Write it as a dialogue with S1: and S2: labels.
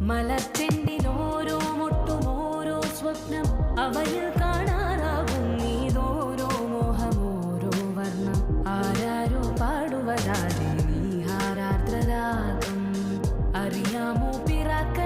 S1: മലർച്ചെണ്ടിലോരോ മുട്ടും ഓരോ സ്വപ്നം അവയിൽ കാണാനാകും നീതോരോ മോഹമോരോ വർണ്ണം ആരാരോ പാടുവതാരെ നീ ഹാരാർദ്രരാഗം അറിയാമോ പിറാക്ക